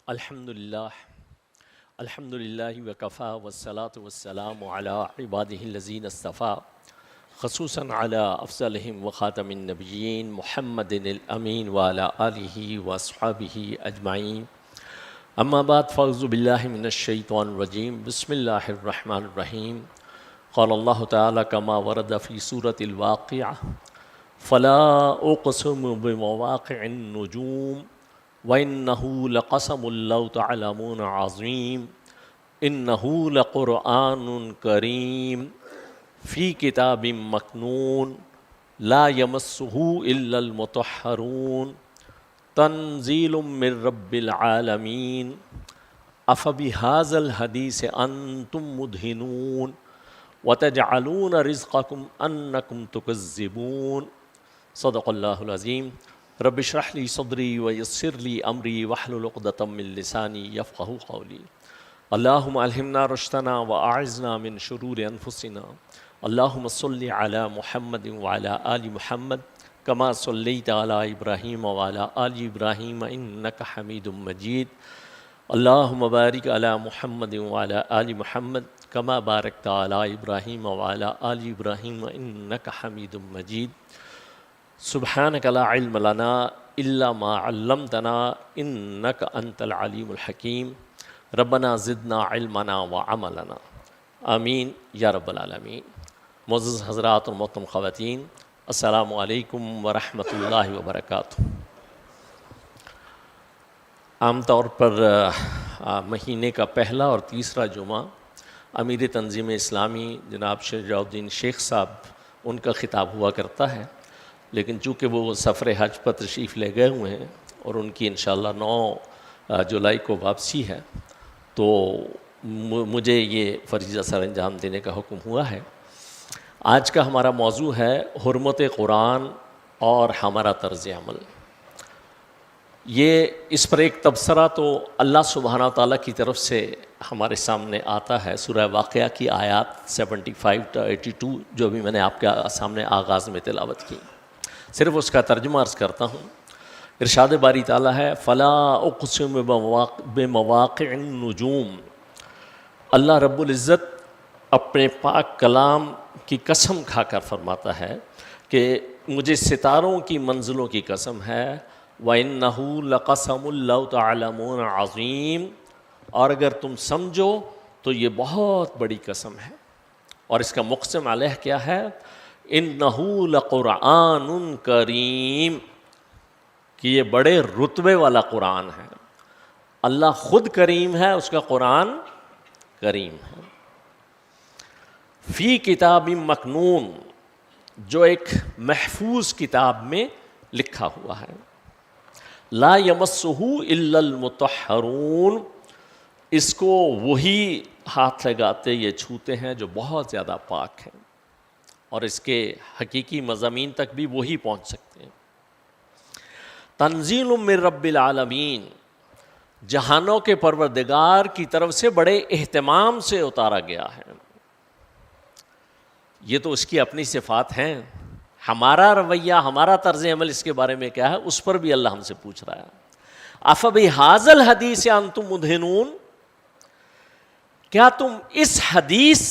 الحمد للہ وکفا والصلاة والسلام علی عبادہ الذین اصطفیٰ خصوصاً علی افضلہم وخاتم النبیین محمد الامین وعلی آلہ واصحابہ اجمعین اما بعد فاعوذ باللہ من الشیطان الرجیم بسم اللہ الرحمن الرحیم قال اللہ تعالی کما ورد فی سورة الواقعہ فلا اقسم بمواقع النجوم وَإِنَّهُ لَقَسَمٌ لَّوْ تَعْلَمُونَ عَظِيمٌ إِنَّهُ لَقُرْآنٌ كَرِيمٌ فِي كِتَابٍ مَّكْنُونٍ لَا يَمَسُّهُ إِلَّا الْمُطَهَّرُونَ تَنزِيلٌ مِّن رَّبِّ الْعَالَمِينَ أَفَبِهَٰذَا الْحَدِيثِ أَنتُم مُّدْهِنُونَ وَتَجْعَلُونَ رِزْقَكُمْ أَنَّكُمْ تُكَذِّبُونَ صدق اللہ العظیم رب اشرح لی صدری ویسر لی امری واحلل عقدۃ من لسانی یفقہوا قولی اللہم الہمنا رشدنا واعذنا من شرور انفسنا اللہم صل علی محمد وعلی آل محمد کما صلیت علی ابراہیم وعلی آل ابراہیم انک حمید مجید اللہم بارک علی محمد وعلی آل محمد کما بارکت علی ابراہیم وعلی آل ابراہیم انک حمید مجید سبحانک لا علم لنا الا ما علمتنا انک انت العلیم الحکیم ربنا زدنا علمنا وعملنا آمین یا رب العالمین۔ معزز حضرات اور محترم خواتین، السلام علیکم ورحمۃ اللہ وبرکاتہ۔ عام طور پر مہینے کا پہلا اور تیسرا جمعہ امیر تنظیم اسلامی جناب شجاع الدین شیخ صاحب ان کا خطاب ہوا کرتا ہے، لیکن چونکہ وہ سفر حج پر تشریف لے گئے ہوئے ہیں اور ان کی انشاءاللہ 9 جولائی کو واپسی ہے، تو مجھے یہ فریضہ سر انجام دینے کا حکم ہوا ہے۔ آج کا ہمارا موضوع ہے حرمت قرآن اور ہمارا طرز عمل۔ یہ اس پر ایک تبصرہ تو اللہ سبحانہ تعالیٰ کی طرف سے ہمارے سامنے آتا ہے، سورہ واقعہ کی آیات 75 تا 82 جو بھی میں نے آپ کے سامنے آغاز میں تلاوت کی، صرف اس کا ترجمہ عرض کرتا ہوں۔ ارشاد باری تعالیٰ ہے فلا اقسم بمواقع النجوم۔ اللہ رب العزت اپنے پاک کلام کی قسم کھا کر فرماتا ہے کہ مجھے ستاروں کی منزلوں کی قسم ہے، وَإِنَّهُ لَقَسَمٌ لَّوْ تَعْلَمُونَ عَظِيمٌ، اور اگر تم سمجھو تو یہ بہت بڑی قسم ہے۔ اور اس کا مقسم علیہ کیا ہے؟ اِنَّهُ لَقُرْآنٌ کریم، کہ یہ بڑے رتبے والا قرآن ہے۔ اللہ خود کریم ہے، اس کا قرآن کریم ہے۔ فی کتاب مکنون، جو ایک محفوظ کتاب میں لکھا ہوا ہے۔ لا یمسہ الا المطہرون، اس کو وہی ہاتھ لگاتے یہ چھوتے ہیں جو بہت زیادہ پاک ہیں، اور اس کے حقیقی مضامین تک بھی وہی پہنچ سکتے ہیں۔ تنزیل من رب العالمین، جہانوں کے پروردگار کی طرف سے بڑے اہتمام سے اتارا گیا ہے۔ یہ تو اس کی اپنی صفات ہیں، ہمارا رویہ، ہمارا طرز عمل اس کے بارے میں کیا ہے، اس پر بھی اللہ ہم سے پوچھ رہا ہے۔ افبہذا الحدیث انتم مدہنون، کیا تم اس حدیث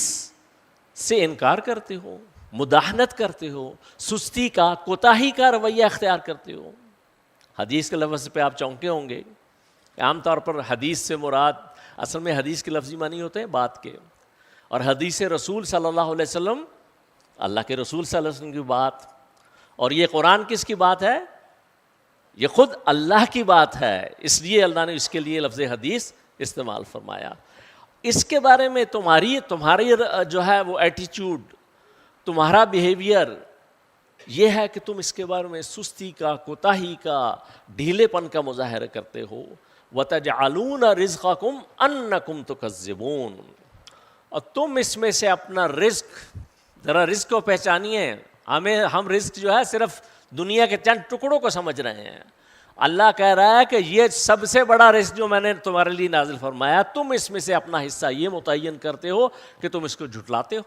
سے انکار کرتے ہو، مداہنت کرتے ہو، سستی کا، کوتاہی کا رویہ اختیار کرتے ہو؟ حدیث کے لفظ پہ آپ چونکے ہوں گے۔ عام طور پر حدیث سے مراد اصل میں حدیث کے لفظی معنی ہوتے ہیں بات کے، اور حدیث رسول صلی اللہ علیہ وسلم اللہ کے رسول صلی اللہ علیہ وسلم کی بات، اور یہ قرآن کس کی بات ہے؟ یہ خود اللہ کی بات ہے، اس لیے اللہ نے اس کے لیے لفظ حدیث استعمال فرمایا۔ اس کے بارے میں تمہاری جو ہے وہ ایٹیچیوڈ، تمہارا بیہیویئر یہ ہے کہ تم اس کے بارے میں سستی کا، کوتاہی کا، ڈھیلے پن کا مظاہرہ کرتے ہو۔ وَتَجْعَلُونَ رِزْقَكُمْ أَنَّكُمْ تُكَذِّبُونَ، اور تم اس میں سے اپنا رزق، ذرا رزق کو پہچانیے۔ ہم رزق جو ہے صرف دنیا کے چند ٹکڑوں کو سمجھ رہے ہیں۔ اللہ کہہ رہا ہے کہ یہ سب سے بڑا رزق جو میں نے تمہارے لیے نازل فرمایا، تم اس میں سے اپنا حصہ یہ متعین کرتے ہو کہ تم اس کو جھٹلاتے ہو۔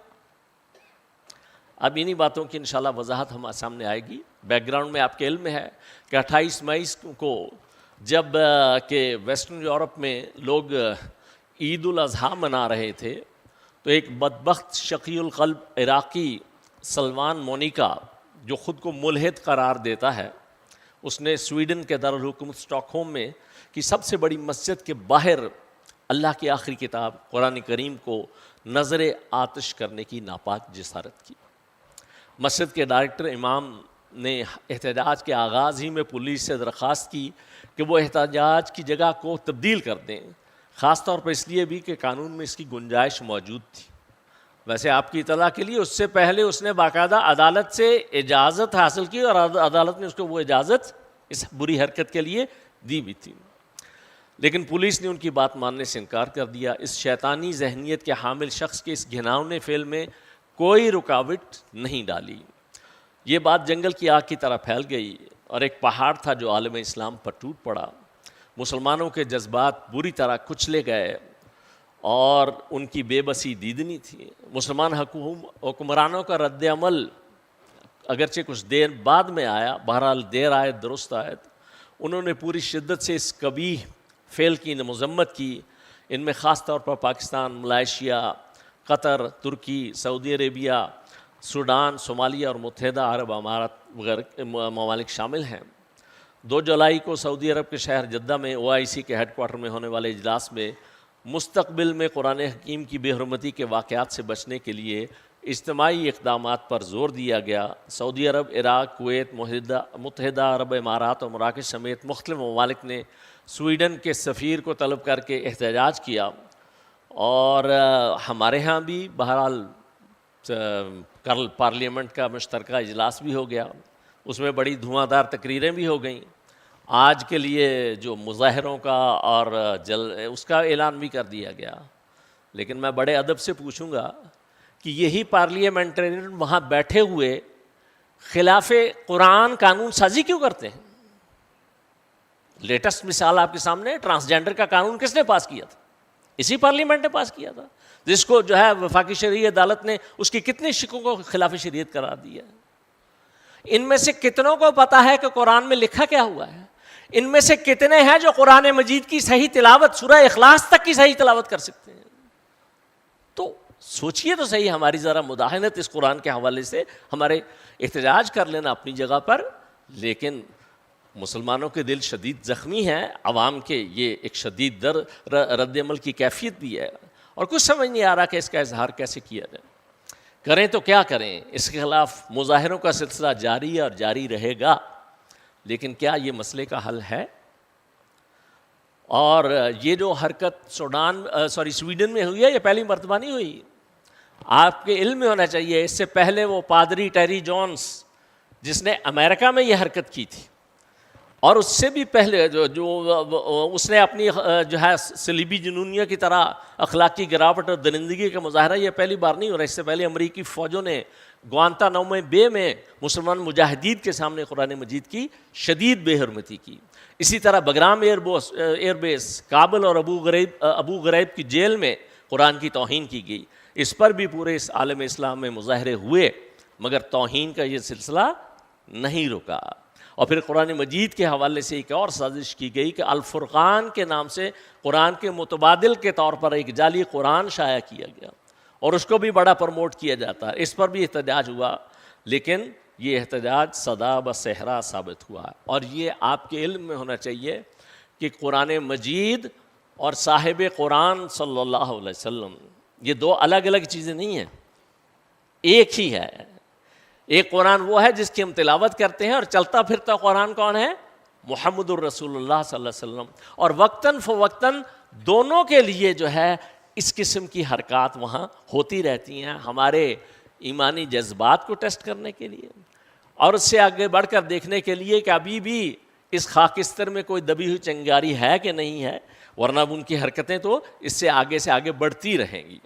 اب انہی باتوں کی انشاءاللہ وضاحت ہمارے سامنے آئے گی۔ بیک گراؤنڈ میں آپ کے علم میں ہے کہ 28 مئی کو جب کہ ویسٹرن یورپ میں لوگ عید الاضحیٰ منا رہے تھے تو ایک بدبخت شقی القلب عراقی سلمان مونیکا جو خود کو ملحد قرار دیتا ہے، اس نے سویڈن کے دارالحکومت اسٹاک ہوم میں کی سب سے بڑی مسجد کے باہر اللہ کی آخری کتاب قرآن کریم کو نظر آتش کرنے کی ناپاک جسارت کی۔ مسجد کے ڈائریکٹر امام نے احتجاج کے آغاز ہی میں پولیس سے درخواست کی کہ وہ احتجاج کی جگہ کو تبدیل کر دیں، خاص طور پر اس لیے بھی کہ قانون میں اس کی گنجائش موجود تھی۔ ویسے آپ کی اطلاع کے لیے اس سے پہلے اس نے باقاعدہ عدالت سے اجازت حاصل کی اور عدالت نے اس کو وہ اجازت اس بری حرکت کے لیے دی بھی تھی، لیکن پولیس نے ان کی بات ماننے سے انکار کر دیا۔ اس شیطانی ذہنیت کے حامل شخص کے اس گھناؤنے فعل میں کوئی رکاوٹ نہیں ڈالی۔ یہ بات جنگل کی آگ کی طرح پھیل گئی اور ایک پہاڑ تھا جو عالم اسلام پر ٹوٹ پڑا۔ مسلمانوں کے جذبات بری طرح کچلے گئے اور ان کی بے بسی دیدنی تھی۔ مسلمان حکمرانوں کا رد عمل اگرچہ کچھ دیر بعد میں آیا، بہرحال دیر آئے درست آئے، انہوں نے پوری شدت سے اس قبیح فعل کی مذمت کی۔ ان میں خاص طور پر پاکستان، ملائیشیا، قطر، ترکی، سعودی عربیہ، سوڈان، صومالیہ اور متحدہ عرب امارات وغیرہ ممالک شامل ہیں۔ 2 جولائی کو سعودی عرب کے شہر جدہ میں OIC کے ہیڈ کوارٹر میں ہونے والے اجلاس میں مستقبل میں قرآن حکیم کی بے حرمتی کے واقعات سے بچنے کے لیے اجتماعی اقدامات پر زور دیا گیا۔ سعودی عرب، عراق، کویت، متحدہ عرب امارات اور مراکش سمیت مختلف ممالک نے سویڈن کے سفیر کو طلب کر کے احتجاج کیا، اور ہمارے ہاں بھی بہرحال کل پارلیمنٹ کا مشترکہ اجلاس بھی ہو گیا، اس میں بڑی دھواں دار تقریریں بھی ہو گئیں۔ آج کے لیے جو مظاہروں کا اور اس کا اعلان بھی کر دیا گیا، لیکن میں بڑے ادب سے پوچھوں گا کہ یہی پارلیمنٹرین وہاں بیٹھے ہوئے خلاف قرآن قانون سازی کیوں کرتے ہیں؟ لیٹسٹ مثال آپ کے سامنے، ٹرانسجینڈر کا قانون کس نے پاس کیا تھا؟ اسی پارلیمنٹ نے پاس کیا تھا، جس کو جو ہے وفاقی شرعی عدالت نے اس کی کتنی شکوں کو خلاف شریعت قرار دیا۔ ان میں سے کتنوں کو پتا ہے کہ قرآن میں لکھا کیا ہوا ہے؟ ان میں سے کتنے ہیں جو قرآن مجید کی صحیح تلاوت سورہ اخلاص تک کی صحیح تلاوت کر سکتے ہیں؟ تو سوچئے تو صحیح، ہماری ذرا مداہنت اس قرآن کے حوالے سے، ہمارے احتجاج کر لینا اپنی جگہ پر، لیکن مسلمانوں کے دل شدید زخمی ہیں، عوام کے یہ ایک شدید رد عمل کی کیفیت بھی ہے، اور کچھ سمجھ نہیں آ رہا کہ اس کا اظہار کیسے کیا جائے۔ کریں تو کیا کریں؟ اس کے خلاف مظاہروں کا سلسلہ جاری ہے اور جاری رہے گا، لیکن کیا یہ مسئلے کا حل ہے؟ اور یہ جو حرکت سویڈن میں ہوئی ہے، یہ پہلی مرتبہ نہیں ہوئی۔ آپ کے علم میں ہونا چاہیے اس سے پہلے وہ پادری ٹیری جونز جس نے امریکہ میں یہ حرکت کی تھی، اور اس سے بھی پہلے جو اس نے اپنی جو ہے صلیبی جنونیہ کی طرح اخلاقی گراوٹ اور درندگی کا مظاہرہ، یہ پہلی بار نہیں ہو رہا۔ اس سے پہلے امریکی فوجوں نے گوانتانامو بے میں مسلمان مجاہدین کے سامنے قرآن مجید کی شدید بے حرمتی کی۔ اسی طرح بگرام ایئر بیس، کابل اور ابو غریب کی جیل میں قرآن کی توہین کی گئی۔ اس پر بھی پورے اس عالم اسلام میں مظاہرے ہوئے، مگر توہین کا یہ سلسلہ نہیں رکا۔ اور پھر قرآن مجید کے حوالے سے ایک اور سازش کی گئی کہ الفرقان کے نام سے قرآن کے متبادل کے طور پر ایک جعلی قرآن شائع کیا گیا، اور اس کو بھی بڑا پروموٹ کیا جاتا ہے۔ اس پر بھی احتجاج ہوا، لیکن یہ احتجاج صدا بصحرا ثابت ہوا۔ اور یہ آپ کے علم میں ہونا چاہیے کہ قرآن مجید اور صاحب قرآن صلی اللہ علیہ وسلم یہ 2 الگ الگ چیزیں نہیں ہیں، ایک ہی ہے۔ ایک قرآن وہ ہے جس کی ہم تلاوت کرتے ہیں، اور چلتا پھرتا قرآن کون ہے؟ محمد الرسول اللہ صلی اللہ علیہ وسلم۔ اور وقتاً فوقتاً دونوں کے لیے جو ہے اس قسم کی حرکات وہاں ہوتی رہتی ہیں، ہمارے ایمانی جذبات کو ٹیسٹ کرنے کے لیے، اور اس سے آگے بڑھ کر دیکھنے کے لیے کہ ابھی بھی اس خاکستر میں کوئی دبی ہوئی چنگاری ہے کہ نہیں ہے، ورنہ ان کی حرکتیں تو اس سے آگے بڑھتی رہیں گی۔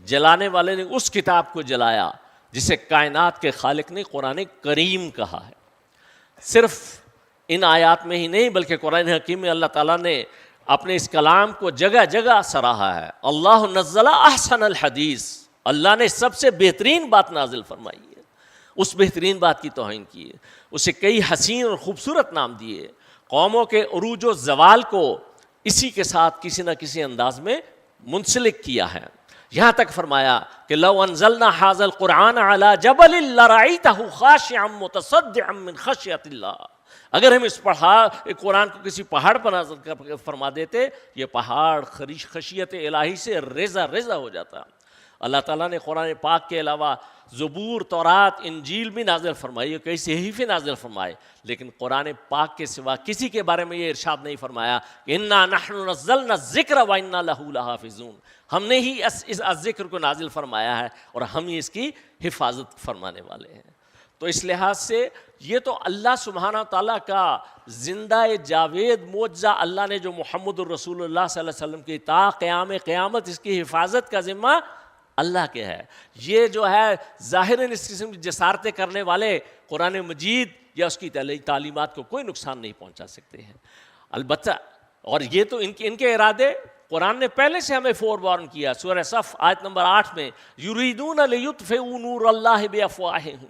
جلانے والے نے اس کتاب کو جلایا جسے کائنات کے خالق نے قرآن کریم کہا ہے۔ صرف ان آیات میں ہی نہیں بلکہ قرآن حکیم میں اللہ تعالیٰ نے اپنے اس کلام کو جگہ جگہ سراہا ہے۔ اللہ نزل احسن الحدیث، اللہ نے سب سے بہترین بات نازل فرمائی ہے، اس بہترین بات کی توہین کی ہے، اسے کئی حسین اور خوبصورت نام دیے۔ قوموں کے عروج و زوال کو اسی کے ساتھ کسی نہ کسی انداز میں منسلک کیا ہے. یہاں تک فرمایا کہ لو انزلنا ھذا القرآن علی جبل لرأیتہ خاشعا متصدعا من خشیۃ اللہ، اگر ہم اس قرآن کو کسی پہاڑ پر نازل فرما دیتے، یہ پہاڑ خشیت الہی سے ریزہ ریزہ ہو جاتا. اللہ تعالیٰ نے قرآن پاک کے علاوہ زبور، تورات، انجیل بھی نازل فرمائی، کئی صحیفے نازل فرمائے، لیکن قرآن پاک کے سوا کسی کے بارے میں یہ ارشاد نہیں فرمایا کہ انا نحن نزلنا الذکر وانا لہ لحافظون، ہم نے ہی اس ذکر کو نازل فرمایا ہے اور ہم ہی اس کی حفاظت فرمانے والے ہیں. تو اس لحاظ سے یہ تو اللہ سبحانہ تعالیٰ کا زندہ جاوید معجزہ اللہ نے جو محمد الرسول اللہ صلی اللہ علیہ وسلم کی تا قیام قیامت اس کی حفاظت کا ذمہ اللہ کے ہے. یہ جو ہے ظاہراً اس قسم کی جسارتیں کرنے والے قرآن مجید یا اس کی تعلیمات کو کوئی نقصان نہیں پہنچا سکتے ہیں. البتہ اور یہ تو ان کے ارادے قرآن نے پہلے سے ہمیں فور وارن کیا. سورہ صف آیت نمبر 8 میں یریدون لیطفئوا نور اللہ بافواہہم،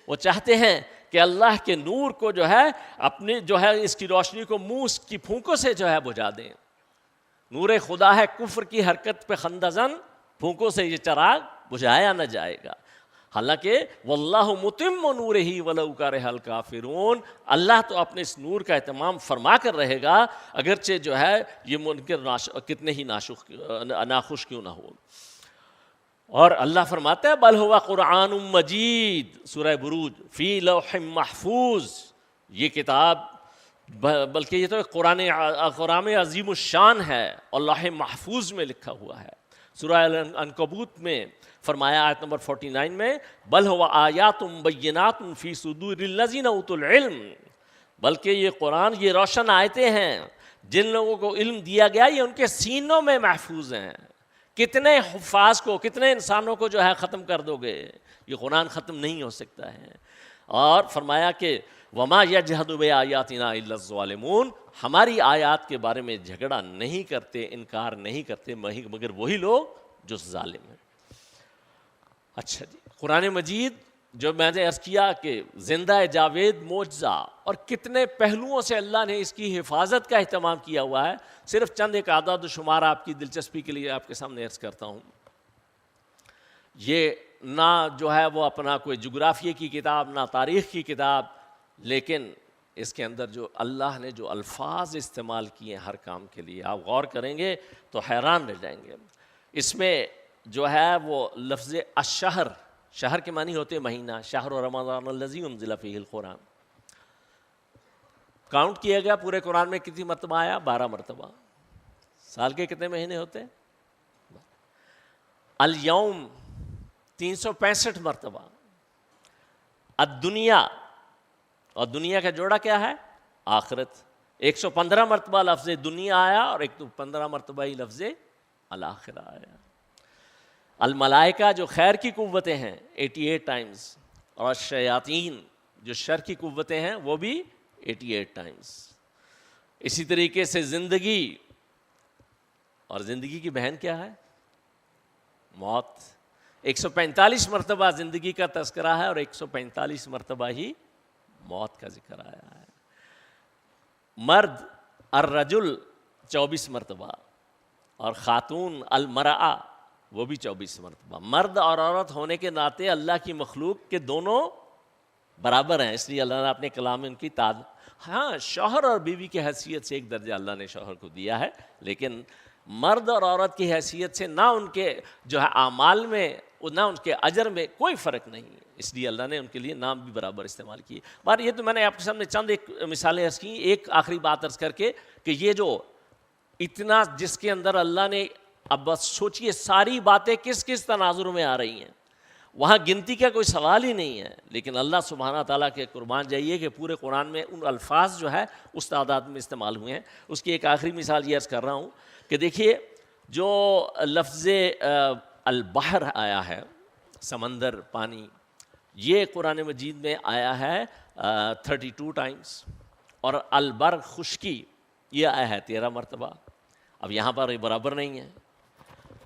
وہ چاہتے ہیں کہ اللہ کے نور کو جو ہے اپنے جو ہے اس کی روشنی کو منہ کی پھونکوں سے جو ہے بجھا دیں. نور خدا ہے کفر کی حرکت پہ خندہ زن، پھونکوں سے یہ چراغ بجھایا نہ جائے گا. حالانکہ واللہ متم نورہ ولو کرہ الکافرون، اللہ تو اپنے اس نور کا اہتمام فرما کر رہے گا اگرچہ جو ہے یہ منکر کتنے ہی ناخوش کیوں نہ ہو. اور اللہ فرماتا ہے بل ہوا قرآن مجید، سورہ بروج، فی لوح محفوظ، یہ کتاب بلکہ یہ تو قرآن عظیم الشان ہے اور لوح محفوظ میں لکھا ہوا ہے. سورہ عنکبوت میں فرمایا آیت نمبر 49 میں بل ہوا آیات بینات فی صدور الذین اوتوا العلم، بلکہ یہ قرآن یہ روشن آیتیں ہیں جن لوگوں کو علم دیا گیا یہ ان کے سینوں میں محفوظ ہیں. کتنے حفاظ کو، کتنے انسانوں کو جو ہے ختم کر دو گے، یہ قرآن ختم نہیں ہو سکتا ہے. اور فرمایا کہ وما یجحد بآیاتنا الا الظالمون، ہماری آیات کے بارے میں جھگڑا نہیں کرتے، انکار نہیں کرتے مگر وہی لوگ جو ظالم ہیں. اچھا جی، قرآن مجید جو میں نے عرض کیا کہ زندہ جاوید معجزہ اور کتنے پہلوؤں سے اللہ نے اس کی حفاظت کا اہتمام کیا ہوا ہے. صرف چند ایک اعداد و شمار آپ کی دلچسپی کے لیے آپ کے سامنے عرض کرتا ہوں. یہ نہ جو ہے وہ اپنا کوئی جغرافیے کی کتاب، نہ تاریخ کی کتاب، لیکن اس کے اندر جو اللہ نے جو الفاظ استعمال کیے ہیں ہر کام کے لیے آپ غور کریں گے تو حیران رہ جائیں گے. اس میں جو ہے وہ لفظ الشہر، شہر کے معنی ہوتے مہینہ، شہر رمضان الذی انزل فیہ القرآن، کاؤنٹ کیا گیا پورے قرآن میں کتنی مرتبہ آیا؟ 12 مرتبہ. سال کے کتنے مہینے ہوتے ہیں؟ الیوم 365 مرتبہ. الدنیا، اور دنیا کا جوڑا کیا ہے؟ آخرت. 115 مرتبہ لفظ دنیا آیا اور 115 مرتبہ ہی لفظ الآخرہ آیا. الملائکہ جو خیر کی قوتیں ہیں 88 ٹائمز، اور شیاطین جو شر کی قوتیں ہیں وہ بھی 88 ٹائمز. اسی طریقے سے زندگی، اور زندگی کی بہن کیا ہے؟ موت. 145 مرتبہ زندگی کا تذکرہ ہے اور 145 مرتبہ ہی موت کا ذکر آیا ہے. مرد الرجل 24 مرتبہ، اور خاتون المرأہ وہ بھی 24 مرتبہ. مرد اور عورت ہونے کے ناطے اللہ کی مخلوق کے دونوں برابر ہیں، اس لیے اللہ نے اپنے کلام میں ان کی ہاں شوہر اور بیوی کی حیثیت سے ایک درجہ اللہ نے شوہر کو دیا ہے، لیکن مرد اور عورت کی حیثیت سے نہ ان کے جو ہے اعمال میں نہ ان کے اجر میں کوئی فرق نہیں ہے، اس لیے اللہ نے ان کے لیے نام بھی برابر استعمال کیے. بار یہ تو میں نے آپ کے سامنے چند ایک مثالیں عرض کی. ایک آخری بات عرض کر کے کہ یہ جو اتنا جس کے اندر اللہ نے، اب بس سوچئے ساری باتیں کس کس تناظر میں آ رہی ہیں، وہاں گنتی کا کوئی سوال ہی نہیں ہے، لیکن اللہ سبحانہ تعالیٰ کے قربان جائیے کہ پورے قرآن میں ان الفاظ جو ہے اس تعداد میں استعمال ہوئے ہیں. اس کی ایک آخری مثال یہ عرض کر رہا ہوں کہ دیکھیے جو لفظ البحر آیا ہے، سمندر، پانی، یہ قرآن مجید میں آیا ہے 32 ٹائمز، اور البر، خشکی، یہ آیا ہے 13 مرتبہ. اب یہاں پر یہ برابر نہیں ہے،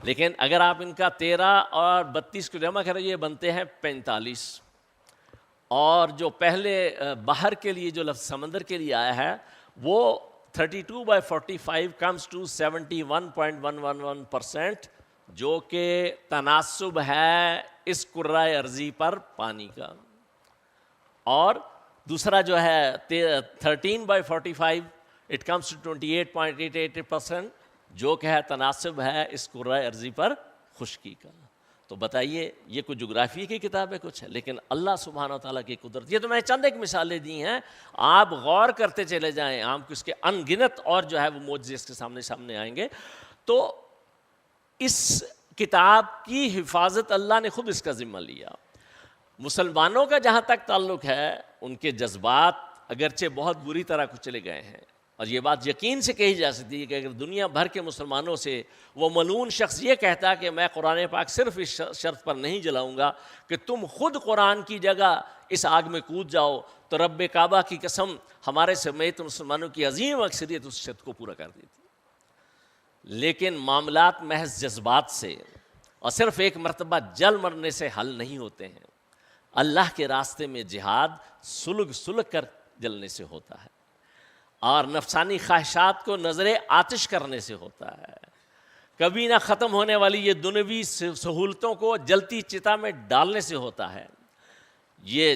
لیکن اگر آپ ان کا 13 اور 32 کو جمع کریں یہ بنتے ہیں 45. اور جو پہلے باہر کے لیے جو لفظ سمندر کے لیے آیا ہے وہ 32/45 comes to 71.111%، جو کہ تناسب ہے اس کرۂ ارضی پر پانی کا. اور دوسرا جو ہے 13/45 it comes to 28.88%، جو کہ ہے تناسب ہے اس کرۂ ارضی پر خشکی کا. تو بتائیے یہ کوئی جغرافیے کی کتاب ہے کچھ ہے، لیکن اللہ سبحانہ وتعالیٰ کی قدرت. یہ تو میں چند ایک مثالیں دی ہیں، آپ غور کرتے چلے جائیں، آپ کو اس کے ان گنت اور جو ہے وہ معجزے اس کے سامنے آئیں گے. تو اس کتاب کی حفاظت اللہ نے خود اس کا ذمہ لیا. مسلمانوں کا جہاں تک تعلق ہے، ان کے جذبات اگرچہ بہت بری طرح کچلے گئے ہیں، اور یہ بات یقین سے کہی جا سکتی ہے کہ اگر دنیا بھر کے مسلمانوں سے وہ ملعون شخص یہ کہتا کہ میں قرآن پاک صرف اس شرط پر نہیں جلاؤں گا کہ تم خود قرآن کی جگہ اس آگ میں کود جاؤ، تو رب کعبہ کی قسم ہمارے سمیت مسلمانوں کی عظیم اکثریت اس شرط کو پورا کر دیتی. لیکن معاملات محض جذبات سے اور صرف ایک مرتبہ جل مرنے سے حل نہیں ہوتے ہیں. اللہ کے راستے میں جہاد سلگ کر جلنے سے ہوتا ہے، اور نفسانی خواہشات کو نظر آتش کرنے سے ہوتا ہے. کبھی نہ ختم ہونے والی یہ دنیوی سہولتوں کو جلتی چتا میں ڈالنے سے ہوتا ہے. یہ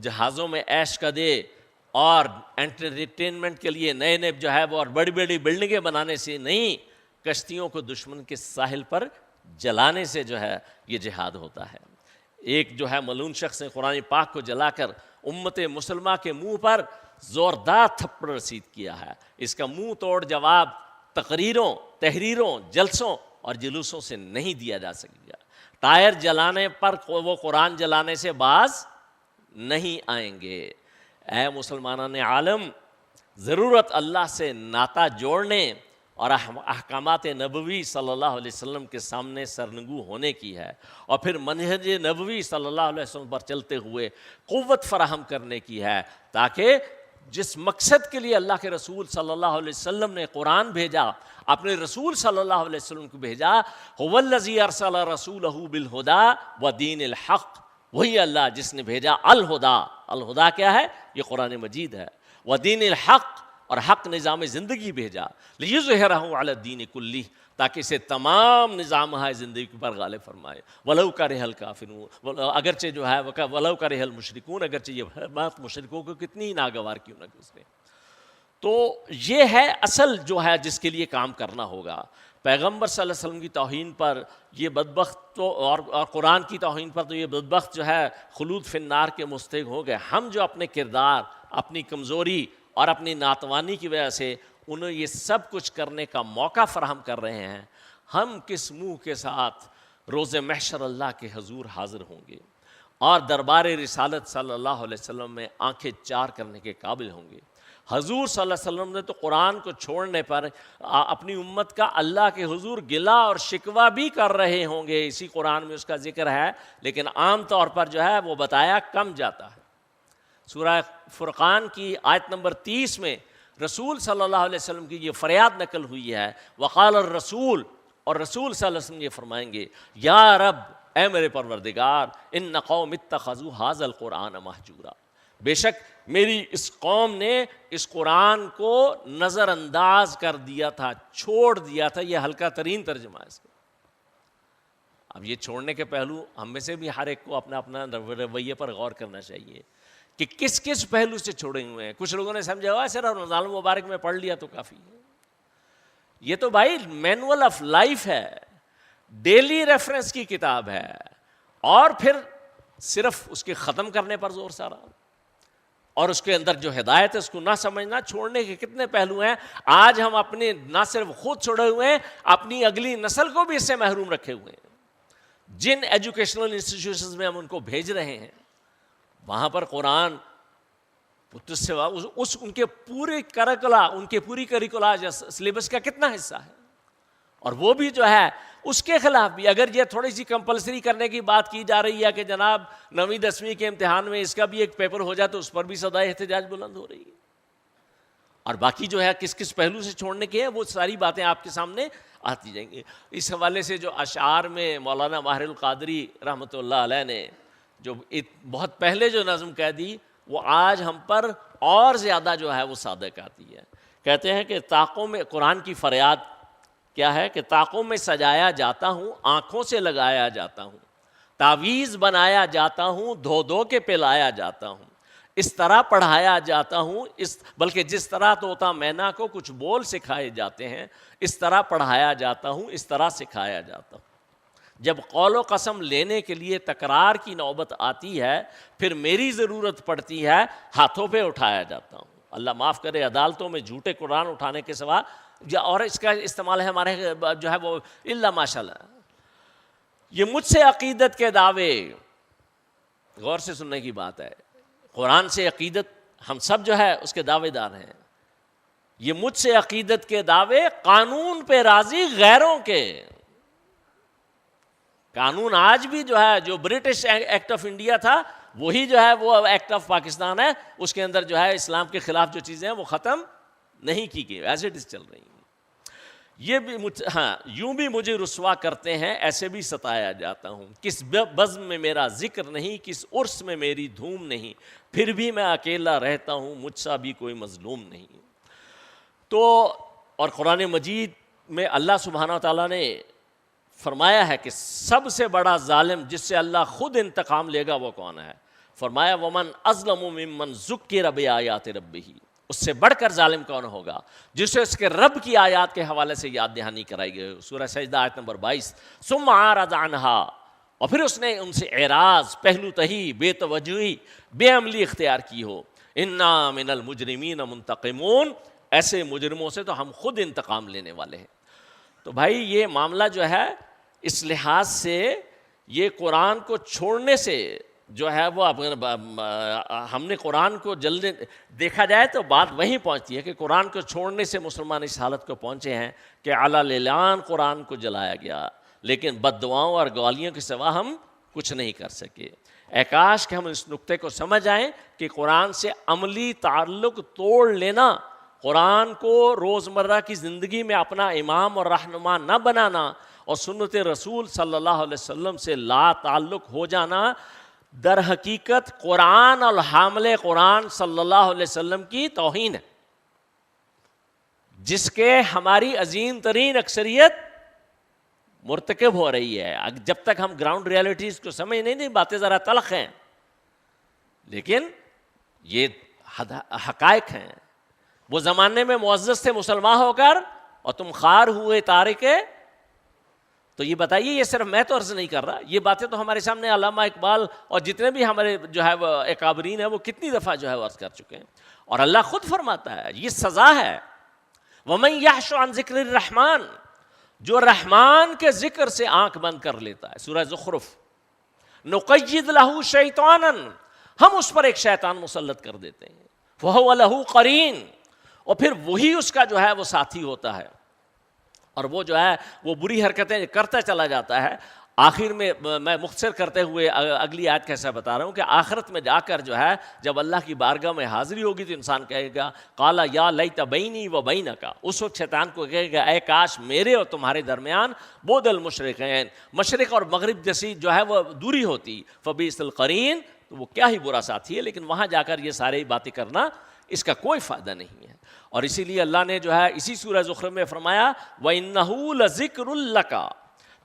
جہازوں میں عیش کدے اور انٹرٹینمنٹ کے لیے نئے جو ہے وہ اور بڑی بڑی بلڈنگیں بنانے سے نہیں، کشتیوں کو دشمن کے ساحل پر جلانے سے جو ہے یہ جہاد ہوتا ہے. ایک جو ہے ملعون شخص نے قرآن پاک کو جلا کر امت مسلمہ کے منہ پر زوردار تھپڑ رسید کیا ہے. اس کا منہ توڑ جواب تقریروں، تحریروں، جلسوں اور جلوسوں سے نہیں دیا جا سکے گا. ٹائر جلانے پر وہ قرآن جلانے سے باز نہیں آئیں گے. اے مسلمانان عالم، ضرورت اللہ سے ناطہ جوڑنے اور احکامات نبوی صلی اللہ علیہ وسلم کے سامنے سرنگو ہونے کی ہے، اور پھر منہج نبوی صلی اللہ علیہ وسلم پر چلتے ہوئے قوت فراہم کرنے کی ہے، تاکہ جس مقصد کے لیے اللہ کے رسول صلی اللہ علیہ وسلم نے قرآن بھیجا، اپنے رسول صلی اللہ علیہ وسلم کو بھیجا، هو الذی ارسل رسولہ بالہدی ودین الحق، وہی اللہ جس نے بھیجا الہدا کیا ہے؟ یہ قرآن مجید ہے. ودین الحق، اور حق نظام زندگی بھیجا. لیظہرہ علی الدین کلہ، تاکہ اسے تمام نظام ہے زندگی پر غالب فرمائے. ولو کرہ الکافرون، اگرچہ جو ہے ولو کرہ المشرکون، اگرچہ یہ بات مشرکوں کو کتنی ناگوار کیوں نہ گزرے. تو یہ ہے اصل جو ہے جس کے لیے کام کرنا ہوگا. پیغمبر صلی اللہ علیہ وسلم کی توہین پر یہ بدبخت تو اور قرآن کی توہین پر تو یہ بدبخت جو ہے خلود فی النار کے مستحق ہو گئے. ہم جو اپنے کردار، اپنی کمزوری اور اپنی ناتوانی کی وجہ سے انہیں یہ سب کچھ کرنے کا موقع فراہم کر رہے ہیں، ہم کس منہ کے ساتھ روز محشر اللہ کے حضور حاضر ہوں گے اور دربار رسالت صلی اللہ علیہ وسلم میں آنکھیں چار کرنے کے قابل ہوں گے. حضور صلی اللہ علیہ وسلم نے تو قرآن کو چھوڑنے پر اپنی امت کا اللہ کے حضور گلہ اور شکوہ بھی کر رہے ہوں گے. اسی قرآن میں اس کا ذکر ہے، لیکن عام طور پر جو ہے وہ بتایا کم جاتا ہے. سورہ فرقان کی آیت نمبر 30 میں رسول صلی اللہ علیہ وسلم کی یہ فریاد نقل ہوئی ہے. وقال الرسول، اور رسول صلی اللہ علیہ وسلم یہ فرمائیں گے، یا رب، اے میرے پروردگار، ان قوم اتخذوا ھذا القرآن مہجورا، بے شک میری اس قوم نے اس قرآن کو نظر انداز کر دیا تھا، چھوڑ دیا تھا. یہ ہلکا ترین ترجمہ ہے اس کا. اب یہ چھوڑنے کے پہلو ہم میں سے بھی ہر ایک کو اپنا اپنا رویے پر غور کرنا چاہیے کہ کس کس پہلو سے چھوڑے ہوئے ہیں. کچھ لوگوں نے سمجھا ہوا صرف رمضان المبارک میں پڑھ لیا تو کافی ہے. یہ تو بھائی مینول آف لائف ہے، ڈیلی ریفرنس کی کتاب ہے، اور پھر صرف اس کے ختم کرنے پر زور سارا، اور اس کے اندر جو ہدایت ہے اس کو نہ سمجھنا. چھوڑنے کے کتنے پہلو ہیں. آج ہم اپنے نہ صرف خود چھوڑے ہوئے ہیں، اپنی اگلی نسل کو بھی اس سے محروم رکھے ہوئے ہیں. جن ایجوکیشنل انسٹیٹیوشنز میں ہم ان کو بھیج رہے ہیں، وہاں پر قرآن ان کے پورے کریکولا، ان کے پوری کریکولا سلیبس کا کتنا حصہ ہے، اور وہ بھی جو ہے اس کے خلاف بھی. اگر یہ تھوڑی سی کمپلسری کرنے کی بات کی جا رہی ہے کہ جناب 9ویں 10ویں کے امتحان میں اس کا بھی ایک پیپر ہو جائے، تو اس پر بھی صدائے احتجاج بلند ہو رہی ہے. اور باقی جو ہے کس کس پہلو سے چھوڑنے کے ہیں وہ ساری باتیں آپ کے سامنے آتی جائیں گی. اس حوالے سے جو اشعار میں مولانا ماہر القادری رحمۃ اللہ علیہ نے جو بہت پہلے جو نظم کہہ دی، وہ آج ہم پر اور زیادہ جو ہے وہ صادق آتی ہے. کہتے ہیں کہ طاقوں میں، قرآن کی فریاد کیا ہے کہ طاقوں میں سجایا جاتا ہوں، آنکھوں سے لگایا جاتا ہوں، تعویذ بنایا جاتا ہوں، دھو دھو کے پلایا جاتا ہوں، اس طرح پڑھایا جاتا ہوں، بلکہ جس طرح طوطا مینا کو کچھ بول سکھائے جاتے ہیں اس طرح پڑھایا جاتا ہوں، اس طرح سکھایا جاتا ہوں. جب قول و قسم لینے کے لیے تکرار کی نوبت آتی ہے پھر میری ضرورت پڑتی ہے، ہاتھوں پہ اٹھایا جاتا ہوں. اللہ معاف کرے، عدالتوں میں جھوٹے قرآن اٹھانے کے سوا اور اس کا استعمال ہے ہمارے جو ہے وہ الا ماشاء اللہ. یہ مجھ سے عقیدت کے دعوے، غور سے سننے کی بات ہے، قرآن سے عقیدت ہم سب جو ہے اس کے دعوے دار ہیں. یہ مجھ سے عقیدت کے دعوے قانون پہ راضی غیروں کے. قانون آج بھی جو ہے، جو برٹش ایکٹ آف انڈیا تھا وہی جو ہے وہ ایکٹ آف پاکستان ہے، اس کے اندر جو ہے اسلام کے خلاف جو چیزیں ہیں وہ ختم نہیں کی گئی، ایز اٹ از چل رہی ہیں. یہ بھی یوں بھی مجھے رسوا کرتے ہیں، ایسے بھی ستایا جاتا ہوں. کس بزم میں میرا ذکر نہیں، کس عرس میں میری دھوم نہیں، پھر بھی میں اکیلا رہتا ہوں، مجھ سا بھی کوئی مظلوم نہیں. تو اور قرآن مجید میں اللہ سبحانہ و تعالیٰ نے فرمایا ہے کہ سب سے بڑا ظالم جس سے اللہ خود انتقام لے گا وہ کون ہے؟ فرمایا وَمَنْ أَظْلَمُ مِمَّنْ ذُكِّرَ بِآيَاتِ رَبِّهِ. اس سے بڑھ کر ظالم کون ہوگا؟ جسے اس کے رب کی آیات کے حوالے سے یاد دہانی کرائی گئی. سورہ سجدہ آیت نمبر 22. ثُمَّ أَعْرَضَ عَنْهَا، اور پھر اس نے ان سے اعراض، پہلو تہی، بے توجہی، بے عملی اختیار کی ہو. إِنَّا مِنَ الْمُجْرِمِينَ مُنْتَقِمُونَ، ایسے مجرموں سے تو ہم خود انتقام لینے والے ہیں. تو بھائی یہ معاملہ جو ہے اس لحاظ سے، یہ قرآن کو چھوڑنے سے جو ہے وہ ہم نے قرآن کو جلدی دیکھا جائے تو بات وہیں پہنچتی ہے کہ قرآن کو چھوڑنے سے مسلمان اس حالت کو پہنچے ہیں کہ اعلیٰ اعلان قرآن کو جلایا گیا، لیکن بد دعاؤں اور گالیوں کے سوا ہم کچھ نہیں کر سکے. اے کاش کہ ہم اس نقطے کو سمجھ آئیں کہ قرآن سے عملی تعلق توڑ لینا، قرآن کو روزمرہ کی زندگی میں اپنا امام اور رہنما نہ بنانا اور سنت رسول صلی اللہ علیہ وسلم سے لا تعلق ہو جانا، در حقیقت قرآن اور حامل قرآن صلی اللہ علیہ وسلم کی توہین ہے، جس کے ہماری عظیم ترین اکثریت مرتکب ہو رہی ہے. جب تک ہم گراؤنڈ ریالٹیز کو سمجھ نہیں، باتیں ذرا تلخ ہیں لیکن یہ حقائق ہیں. وہ زمانے میں معزز تھے مسلمان ہو کر اور تم خوار ہوئے تارکے. تو یہ بتائیے، یہ صرف میں تو عرض نہیں کر رہا، یہ باتیں تو ہمارے سامنے علامہ اقبال اور جتنے بھی ہمارے جو ہے وہ اکابرین ہیں وہ کتنی دفعہ جو ہے عرض کر چکے ہیں. اور اللہ خود فرماتا ہے یہ سزا ہے. وَمَن يَعْشُ عَن ذِكْرِ الرَّحْمَنِ، جو رحمان کے ذکر سے آنکھ بند کر لیتا ہے. سورہ زخرف. نُقَيِّضْ لَهُ شَيْطَانًا، ہم اس پر ایک شیطان مسلط کر دیتے ہیں. فَهُوَ لَهُ قَرِينٌ، اور پھر وہی اس کا جو ہے وہ ساتھی ہوتا ہے اور وہ جو ہے وہ بری حرکتیں کرتا چلا جاتا ہے. آخر میں میں مختصر کرتے ہوئے اگلی آیت کیسا بتا رہا ہوں کہ آخرت میں جا کر جو ہے جب اللہ کی بارگاہ میں حاضری ہوگی تو انسان کہے گا قال یا لیت بینی و بینک، اس وقت شیطان کو کہے گا اے کاش میرے اور تمہارے درمیان بعد المشرقین، مشرق اور مغرب جیسی جو ہے وہ دوری ہوتی. فبئس القرین، تو وہ کیا ہی برا ساتھی ہے. لیکن وہاں جا کر یہ ساری باتیں کرنا اس کا کوئی فائدہ نہیں ہے. اور اسی لیے اللہ نے جو ہے اسی سورہ زخرف میں فرمایا وَإِنَّهُ لَذِكْرٌ لَكَ،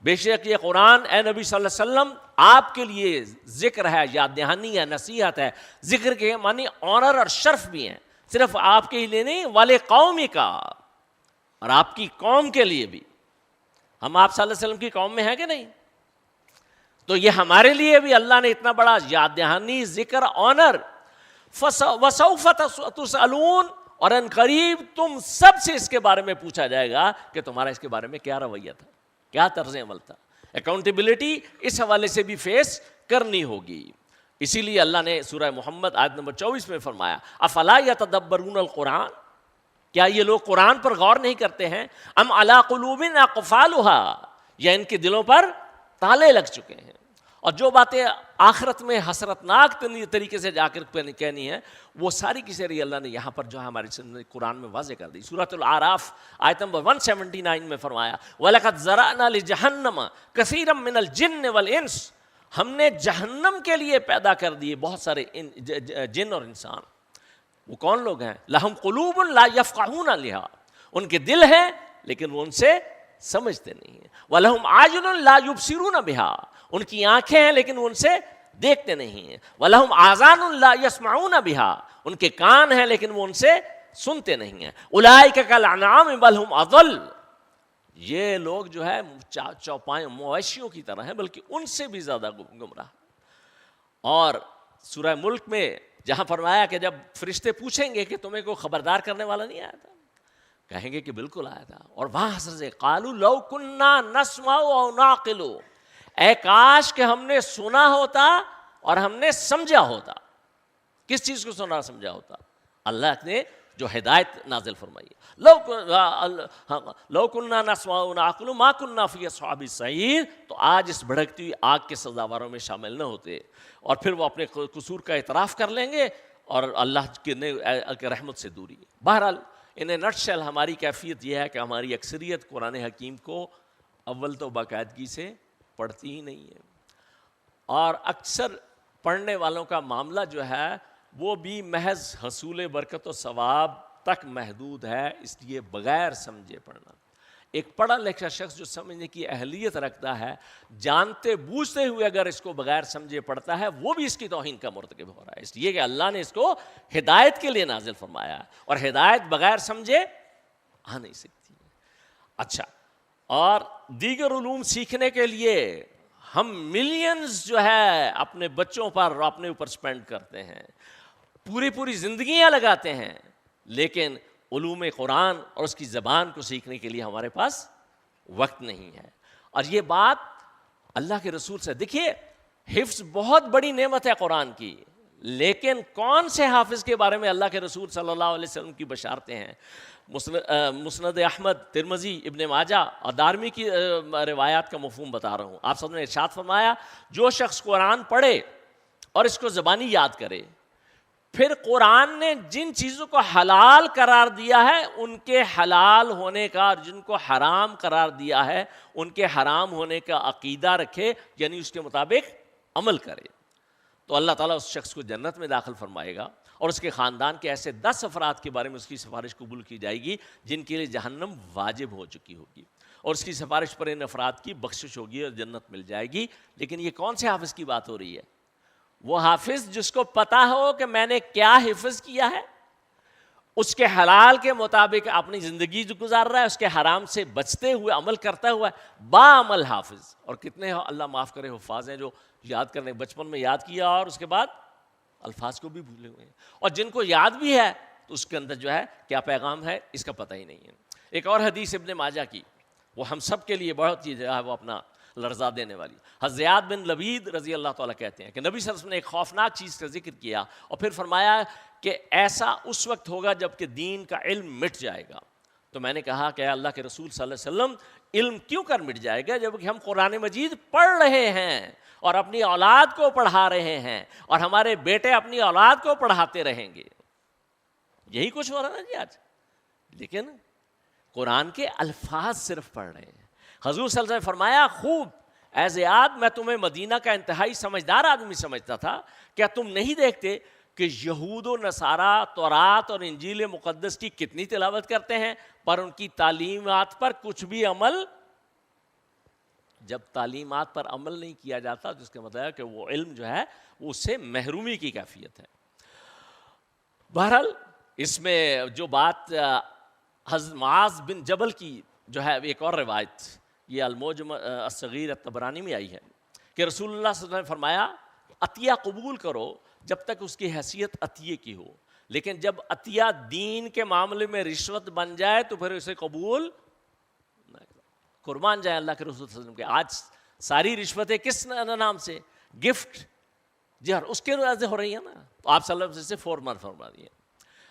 بے شک یہ قرآن اے نبی صلی اللہ علیہ وسلم آپ کے لیے ذکر ہے، یاد دہانی ہے، نصیحت ہے. ذکر کے معنی آنر اور شرف بھی ہیں، صرف آپ کے لیے نہیں، والے قومی کا، اور آپ کی قوم کے لیے بھی. ہم آپ صلی اللہ علیہ وسلم کی قوم میں ہیں کہ نہیں؟ تو یہ ہمارے لیے بھی اللہ نے اتنا بڑا یاد دہانی، ذکر، آنر. وَسَوْفَ تُسْأَلُونَ، اور ان قریب تم سب سے اس کے بارے میں پوچھا جائے گا کہ تمہارا اس کے بارے میں کیا رویہ تھا، کیا طرز عمل تھا. اکاؤنٹیبلٹی اس حوالے سے بھی فیس کرنی ہوگی. اسی لیے اللہ نے سورہ محمد آیت نمبر 24 میں فرمایا افلا یتدبرون القرآن، کیا یہ لوگ قرآن پر غور نہیں کرتے ہیں؟ ام علی قلوب اقفالها، یا ان کے دلوں پر تالے لگ چکے ہیں. اور جو باتیں آخرت میں حسرتناک طریقے سے جا کر کہنی ہے وہ ساری کی ساری اللہ نے یہاں پر جو ہے ہمارے قرآن میں واضح کر دی. سورۃ الاعراف آیت نمبر 179 میں فرمایا وَلَقَدْ زَرَعْنَا لِجَهَنَّمَ كَثِيرًا مِّنَ الْجِنِّ وَالْإِنسِ، ہم نے جہنم کے لیے پیدا کر دیے بہت سارے جن اور انسان. وہ کون لوگ ہیں؟ لہم قلوب لا یفقہون بہا، ان کے دل ہیں لیکن وہ ان سے سمجھتے نہیں ہیں. وَلَهُمْ أَعْیُنٌ لَا يُبْصِرُونَ بِهَا، ان کی آنکھیں ہیں لیکن وہ ان سے دیکھتے نہیں ہیں. وَلَهُمْ آذَانٌ لَا يَسْمَعُونَ بِهَا، ان کے کان ہیں لیکن وہ ان سے سنتے نہیں ہیں. أُولَٰئِکَ كَالْأَنْعَامِ بَلْ هُمْ أَضَلُّ، یہ لوگ جو ہے چوپائے مویشیوں کی طرح ہیں بلکہ ان سے بھی زیادہ گمراہ. اور سورہ ملک میں جہاں فرمایا کہ جب فرشتے پوچھیں گے کہ تمہیں کوئی خبردار کرنے والا نہیں آیا تھا، کہیں گے کہ بالکل آیا تھا. اور وہاں حضرت سے قالوا لو كنا نسمع او نعقل، اے کاش کہ ہم نے سنا ہوتا اور ہم نے سمجھا ہوتا. کس چیز کو سنا سمجھا ہوتا؟ اللہ نے جو ہدایت نازل فرمائی. لو كنا نسمع او نعقل ما كنا في اصحاب السعیر، تو آج اس بھڑکتی ہوئی آگ کے سزاواروں میں شامل نہ ہوتے. اور پھر وہ اپنے قصور کا اعتراف کر لیں گے اور اللہ کی رحمت سے دوری. بہرحال ان نٹ شیل ہماری کیفیت یہ ہے کہ ہماری اکثریت قرآن حکیم کو اول تو باقاعدگی سے پڑھتی ہی نہیں ہے، اور اکثر پڑھنے والوں کا معاملہ جو ہے وہ بھی محض حصول برکت و ثواب تک محدود ہے، اس لیے بغیر سمجھے پڑھنا. ایک پڑھا لکھا شخص جو سمجھنے کی اہلیت رکھتا ہے، جانتے بوجھتے ہوئے اگر اس کو بغیر سمجھے پڑھتا ہے، وہ بھی اس کی توہین کا مرتکب ہو رہا ہے، اس لیے کہ اللہ نے اس کو ہدایت کے لیے نازل فرمایا ہے، اور ہدایت بغیر سمجھے آ نہیں سکتی. اچھا، اور دیگر علوم سیکھنے کے لیے ہم ملینز جو ہے اپنے بچوں پر اپنے اوپر سپینڈ کرتے ہیں، پوری زندگیاں لگاتے ہیں، لیکن علوم قرآن اور اس کی زبان کو سیکھنے کے لیے ہمارے پاس وقت نہیں ہے. اور یہ بات اللہ کے رسول سے، دیکھیے حفظ بہت بڑی نعمت ہے قرآن کی، لیکن کون سے حافظ کے بارے میں اللہ کے رسول صلی اللہ علیہ وسلم کی بشارتیں ہیں؟ مسند احمد، ترمذی، ابن ماجہ اور دارمی کی روایات کا مفہوم بتا رہا ہوں. آپ سب نے ارشاد فرمایا جو شخص قرآن پڑھے اور اس کو زبانی یاد کرے، پھر قرآن نے جن چیزوں کو حلال قرار دیا ہے ان کے حلال ہونے کا، اور جن کو حرام قرار دیا ہے ان کے حرام ہونے کا عقیدہ رکھے، یعنی اس کے مطابق عمل کرے، تو اللہ تعالیٰ اس شخص کو جنت میں داخل فرمائے گا، اور اس کے خاندان کے ایسے 10 افراد کے بارے میں اس کی سفارش قبول کی جائے گی جن کے لیے جہنم واجب ہو چکی ہوگی، اور اس کی سفارش پر ان افراد کی بخشش ہوگی اور جنت مل جائے گی. لیکن یہ کون سے حافظ کی بات ہو رہی ہے؟ وہ حافظ جس کو پتا ہو کہ میں نے کیا حفظ کیا ہے، اس کے حلال کے مطابق اپنی زندگی جو گزار رہا ہے، اس کے حرام سے بچتے ہوئے عمل کرتا ہوا ہے، با عمل حافظ. اور کتنے اللہ معاف کرے حفاظ ہیں جو یاد کرنے بچپن میں یاد کیا اور اس کے بعد الفاظ کو بھی بھولے ہوئے ہیں، اور جن کو یاد بھی ہے تو اس کے اندر جو ہے کیا پیغام ہے اس کا پتہ ہی نہیں ہے. ایک اور حدیث ابن ماجہ کی، وہ ہم سب کے لیے بہت ہی جو ہے وہ اپنا لرزا دینے والی. زیاد بن لبید رضی اللہ تعالیٰ کہتے ہیں کہ نبی صلی اللہ علیہ وسلم نے ایک خوفناک چیز کا ذکر کیا اور پھر فرمایا کہ ایسا اس وقت ہوگا جب کہ دین کا علم مٹ جائے گا. تو میں نے کہا کہ اللہ کے رسول صلی اللہ علیہ وسلم علم کیوں کر مٹ جائے گا جب کہ ہم قرآن مجید پڑھ رہے ہیں اور اپنی اولاد کو پڑھا رہے ہیں، اور ہمارے بیٹے اپنی اولاد کو پڑھاتے رہیں گے. یہی کچھ ہو رہا نا جی آج، لیکن قرآن کے الفاظ صرف پڑھ رہے ہیں. حضور صلی اللہ علیہ وسلم نے فرمایا خوب اے زیاد، میں تمہیں مدینہ کا انتہائی سمجھدار آدمی سمجھتا تھا، کیا تم نہیں دیکھتے کہ یہود و نصارہ تورات اور انجیل مقدس کی کتنی تلاوت کرتے ہیں پر ان کی تعلیمات پر کچھ بھی عمل، جب تعلیمات پر عمل نہیں کیا جاتا جس کا مطلب ہے کہ وہ علم جو ہے وہ اس سے محرومی کی کیفیت ہے. بہرحال اس میں جو بات حضرت معاذ بن جبل کی جو ہے ایک اور روایت، یہ المعجم الصغیر الطبرانی میں آئی ہے کہ رسول اللہ صلی اللہ علیہ وسلم نے فرمایا عطیہ قبول کرو جب تک اس کی حیثیت عطیے کی ہو، لیکن جب عطیہ دین کے معاملے میں رشوت بن جائے تو پھر اسے قبول نہ کرو. قربان جائے اللہ کے رسول صلی اللہ علیہ وسلم کے. آج ساری رشوتیں کس نام سے؟ گفٹ، جی ہاں اس کے وجہ ہو رہی ہیں نا، تو آپ صلی اللہ علیہ وسلم سے فوراً فرما دیے.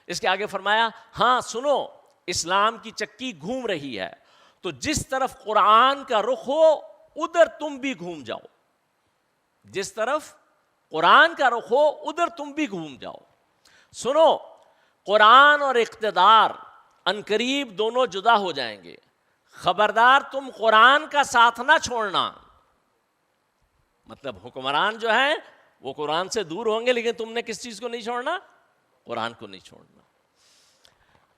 اس کے آگے فرمایا ہاں سنو، اسلام کی چکی گھوم رہی ہے تو جس طرف قرآن کا رخ ہو ادھر تم بھی گھوم جاؤ، جس طرف قرآن کا رخ ہو ادھر تم بھی گھوم جاؤ. سنو، قرآن اور اقتدار عنقریب دونوں جدا ہو جائیں گے، خبردار تم قرآن کا ساتھ نہ چھوڑنا. مطلب حکمران جو ہیں وہ قرآن سے دور ہوں گے، لیکن تم نے کس چیز کو نہیں چھوڑنا؟ قرآن کو نہیں چھوڑنا۔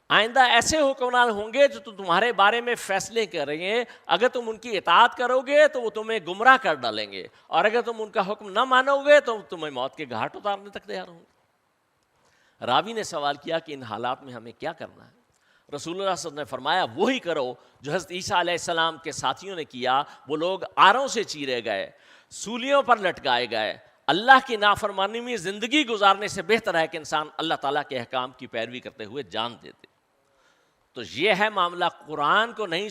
آئندہ ایسے حکمران ہوں گے جو تمہارے بارے میں فیصلے کریں گے، اگر تم ان کی اطاعت کرو گے تو وہ تمہیں گمراہ کر ڈالیں گے، اور اگر تم ان کا حکم نہ مانو گے تو تمہیں موت کے گھاٹ اتارنے تک تیار ہوں گے۔ راوی نے سوال کیا کہ ان حالات میں ہمیں کیا کرنا ہے؟ رسول اللہ صلی اللہ علیہ وسلم نے فرمایا وہی کرو جو حضرت عیسیٰ علیہ السلام کے ساتھیوں نے کیا۔ وہ لوگ آروں سے چیرے گئے، سولیوں پر لٹکائے گئے۔ اللہ کی نافرمانی میں زندگی گزارنے سے بہتر ہے کہ انسان اللہ تعالیٰ کے احکام کی پیروی کرتے ہوئے جان دے دے۔ تو یہ ہے معاملہ، قرآن کو نہیں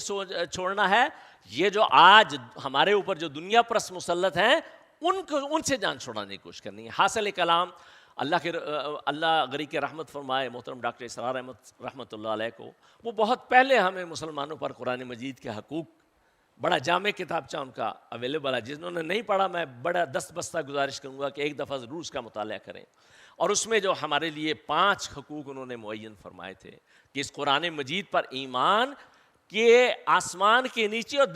چھوڑنا ہے۔ یہ جو آج ہمارے اوپر جو دنیا پرست مسلط ہیں ان سے جان چھوڑانے کی کوشش کرنی ہے۔ حاصل کلام اللہ غری کے رحمت فرمائے محترم ڈاکٹر اسرار احمد رحمۃ اللہ علیہ کو، وہ بہت پہلے ہمیں مسلمانوں پر قرآن مجید کے حقوق، بڑا جامع کتابچہ ان کا اویلیبل ہے، جنہوں نے نہیں پڑھا میں بڑا دست بستہ گزارش کروں گا کہ ایک دفعہ ضرور اس کا مطالعہ کریں۔ اور اس میں جو ہمارے لیے 5 حقوق انہوں نے معین فرمائے تھے کہ اس قرآن مجید پر ایمان کہ آسمان کے نیچے اور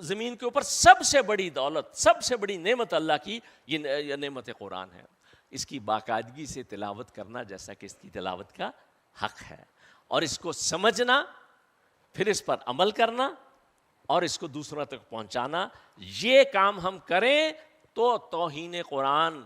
زمین کے اوپر سب سے بڑی دولت، سب سے بڑی نعمت اللہ کی یہ نعمت قرآن ہے۔ اس کی باقاعدگی سے تلاوت کرنا جیسا کہ اس کی تلاوت کا حق ہے، اور اس کو سمجھنا، پھر اس پر عمل کرنا اور اس کو دوسروں تک پہنچانا، یہ کام ہم کریں تو توہین قرآن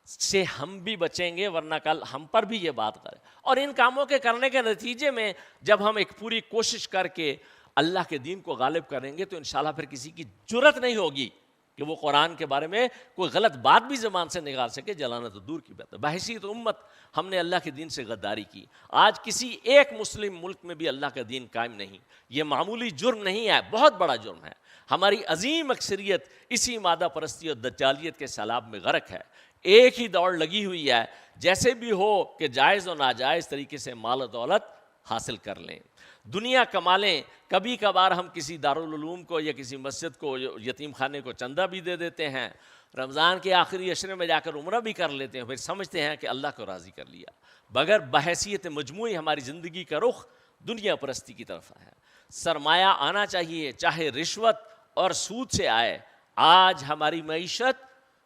سے ہم بھی بچیں گے، ورنہ کل ہم پر بھی یہ بات کرے۔ اور ان کاموں کے کرنے کے نتیجے میں جب ہم ایک پوری کوشش کر کے اللہ کے دین کو غالب کریں گے تو انشاءاللہ پھر کسی کی جرت نہیں ہوگی کہ وہ قرآن کے بارے میں کوئی غلط بات بھی زبان سے نکال سکے، جلانا تو دور کی بات ہے۔ بحیثیت امت ہم نے اللہ کے دین سے غداری کی۔ آج کسی ایک مسلم ملک میں بھی اللہ کا دین قائم نہیں۔ یہ معمولی جرم نہیں ہے، بہت بڑا جرم ہے۔ ہماری عظیم اکثریت اسی مادہ پرستی اور دجالیت کے سیلاب میں غرق ہے۔ ایک ہی دوڑ لگی ہوئی ہے، جیسے بھی ہو کہ جائز و ناجائز طریقے سے مال و دولت حاصل کر لیں، دنیا کما لیں۔ کبھی کبھار ہم کسی دارالعلوم کو یا کسی مسجد کو، یتیم خانے کو چندہ بھی دے دیتے ہیں، رمضان کے آخری عشرے میں جا کر عمرہ بھی کر لیتے ہیں، پھر سمجھتے ہیں کہ اللہ کو راضی کر لیا، بغیر بحیثیت مجموعی ہماری زندگی کا رخ دنیا پرستی کی طرف ہے۔ سرمایہ آنا چاہیے، چاہے رشوت اور سود سے آئے۔ آج ہماری معیشت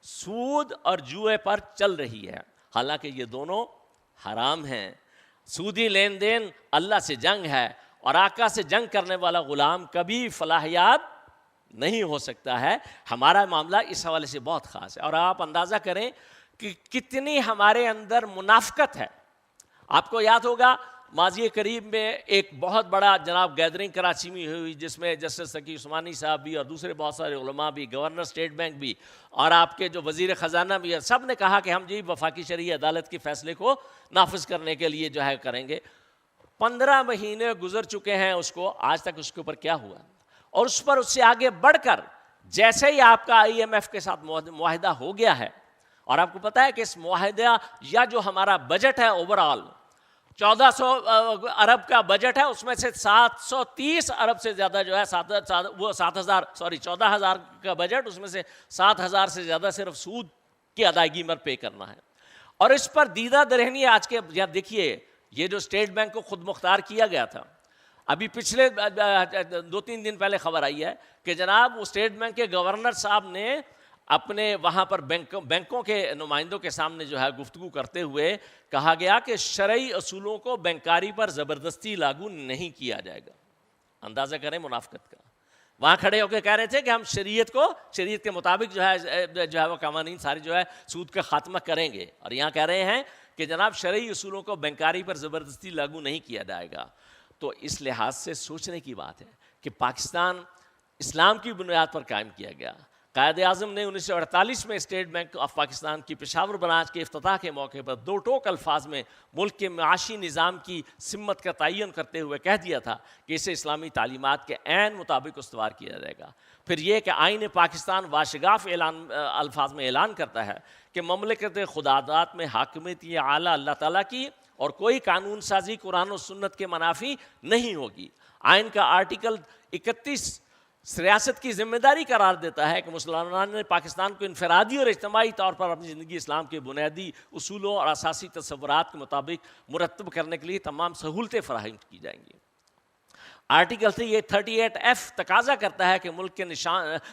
سود اور جوئے پر چل رہی ہے، حالانکہ یہ دونوں حرام ہیں۔ سودی لین دین اللہ سے جنگ ہے، اور آقا سے جنگ کرنے والا غلام کبھی فلاحیاب نہیں ہو سکتا ہے۔ ہمارا معاملہ اس حوالے سے بہت خاص ہے، اور آپ اندازہ کریں کہ کتنی ہمارے اندر منافقت ہے۔ آپ کو یاد ہوگا ماضی قریب میں ایک بہت بڑا جناب گیدرنگ کراچی میں ہوئی، جس میں جسٹس تقی عثمانی صاحب بھی اور دوسرے بہت سارے علماء بھی، گورنر اسٹیٹ بینک بھی، اور آپ کے جو وزیر خزانہ بھی ہے، سب نے کہا کہ ہم جی وفاقی شرعی عدالت کے فیصلے کو نافذ کرنے کے لیے جو ہے کریں گے۔ 15 مہینے گزر چکے ہیں اس کو، آج تک اس کے اوپر کیا ہوا؟ اور اس پر اس سے آگے بڑھ کر جیسے ہی آپ کا IMF کے ساتھ معاہدہ ہو گیا ہے، اور آپ کو پتا ہے کہ اس معاہدہ یا جو ہمارا بجٹ ہے اوور آل 1400 ارب کا بجٹ ہے، اس میں سے 730 ارب سے زیادہ جو ہے 14,000 کا بجٹ، اس میں سے 7,000 سے زیادہ صرف سود کی ادائیگی پر پے کرنا ہے۔ اور اس پر دیدہ درہنی آج کے یہاں دیکھیے، یہ جو اسٹیٹ بینک کو خود مختار کیا گیا تھا، ابھی پچھلے 2-3 دن پہلے خبر آئی ہے کہ جناب وہ اسٹیٹ بینک کے گورنر صاحب نے اپنے وہاں پر بینکوں کے نمائندوں کے سامنے جو ہے گفتگو کرتے ہوئے کہا گیا کہ شرعی اصولوں کو بینکاری پر زبردستی لاگو نہیں کیا جائے گا۔ اندازہ کریں منافقت کا۔ وہاں کھڑے ہو کے کہہ رہے تھے کہ ہم شریعت کے مطابق جو ہے وہ قوانین سارے جو ہے سود کا خاتمہ کریں گے، اور یہاں کہہ رہے ہیں کہ جناب شرعی اصولوں کو بینکاری پر زبردستی لاگو نہیں کیا جائے گا۔ تو اس لحاظ سے سوچنے کی بات ہے کہ پاکستان اسلام کی بنیاد پر قائم کیا گیا۔ قائد اعظم نے 1948 میں اسٹیٹ بینک آف پاکستان کی پشاور برانچ کے افتتاح کے موقع پر 2 ٹوک الفاظ میں ملک کے معاشی نظام کی سمت کا تعین کرتے ہوئے کہہ دیا تھا کہ اسے اسلامی تعلیمات کے عین مطابق استوار کیا جائے گا۔ پھر یہ کہ آئین پاکستان واشگاف الفاظ میں اعلان کرتا ہے کہ مملکت خداداد میں حاکمیت اعلیٰ اللہ تعالیٰ کی، اور کوئی قانون سازی قرآن و سنت کے منافی نہیں ہوگی۔ آئین کا آرٹیکل 31 ریاست کی ذمہ داری قرار دیتا ہے کہ مسلمانان نے پاکستان کو انفرادی اور اجتماعی طور پر اپنی زندگی اسلام کے بنیادی اصولوں اور اساسی تصورات کے مطابق مرتب کرنے کے لیے تمام سہولتیں فراہم کی جائیں گی۔ آرٹیکل 38F تقاضا کرتا ہے کہ ملک کے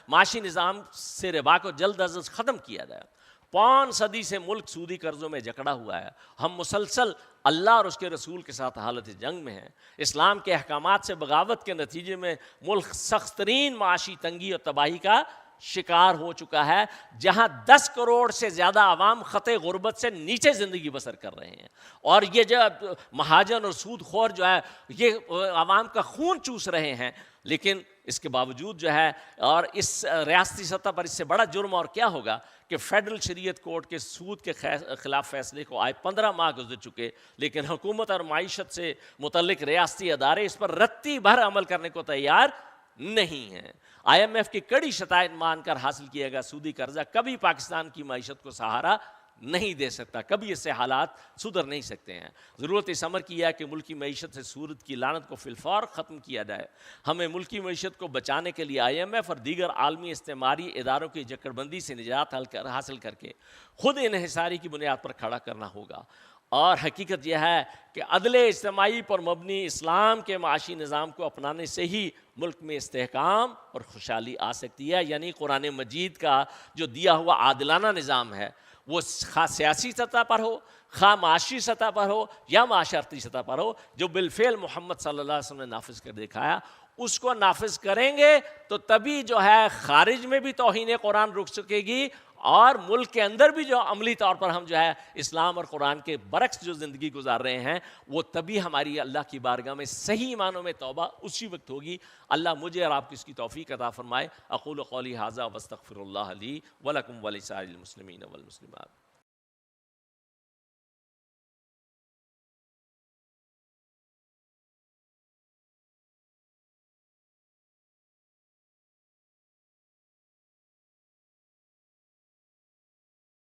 معاشی نظام سے ربا کو جلد از جلد ختم کیا جائے۔ 5 صدی سے ملک سودی قرضوں میں جکڑا ہوا ہے. ہم مسلسل اللہ اور اس کے رسول کے ساتھ حالت جنگ میں ہیں. اسلام کے احکامات سے بغاوت کے نتیجے میں ملک سخت ترین معاشی تنگی اور تباہی کا شکار ہو چکا ہے, جہاں 10 کروڑ سے زیادہ عوام خطے غربت سے نیچے زندگی بسر کر رہے ہیں. اور یہ جو مہاجن اور سود خور جو ہے یہ عوام کا خون چوس رہے ہیں. لیکن اس کے باوجود جو ہے, اور اس ریاستی سطح پر اس سے بڑا جرم اور کیا ہوگا کہ فیڈرل شریعت کورٹ کے سود کے خلاف فیصلے کو آئے 15 ماہ گزر چکے, لیکن حکومت اور معیشت سے متعلق ریاستی ادارے اس پر رتی بھر عمل کرنے کو تیار نہیں ہیں. آئی ایم ایف کی کڑی شرائط مان کر حاصل کیا گیا سودی قرضہ کبھی پاکستان کی معیشت کو سہارا نہیں دے سکتا, کبھی اس سے حالات سدھر نہیں سکتے ہیں. ضرورت اس امر کی ہے کہ ملکی معیشت سے سود کی لعنت کو فی الفور ختم کیا جائے. ہمیں ملکی معیشت کو بچانے کے لیے آئی ایم ایف اور دیگر عالمی استعماری اداروں کی جکڑ بندی سے نجات حاصل کر کے خود انحصاری کی بنیاد پر کھڑا کرنا ہوگا. اور حقیقت یہ ہے کہ عدل اجتماعی پر مبنی اسلام کے معاشی نظام کو اپنانے سے ہی ملک میں استحکام اور خوشحالی آ سکتی ہے. یعنی قرآن مجید کا جو دیا ہوا عادلانہ نظام ہے وہ خواہ سیاسی سطح پر ہو, خواہ معاشی سطح پر ہو یا معاشرتی سطح پر ہو, جو بالفعل محمد صلی اللہ علیہ وسلم نے نافذ کر دکھایا اس کو نافذ کریں گے تو تبھی جو ہے خارج میں بھی توہین قرآن رک سکے گی, اور ملک کے اندر بھی جو عملی طور پر ہم جو ہے اسلام اور قرآن کے برعکس جو زندگی گزار رہے ہیں وہ تبھی ہماری اللہ کی بارگاہ میں صحیح معنوں میں توبہ اسی وقت ہوگی. اللہ مجھے اور آپ کو اس کی توفیق عطا فرمائے. اقول قولی ھذا واستغفر اللہ لی ولکم ولسائر المسلمین والمسلمات.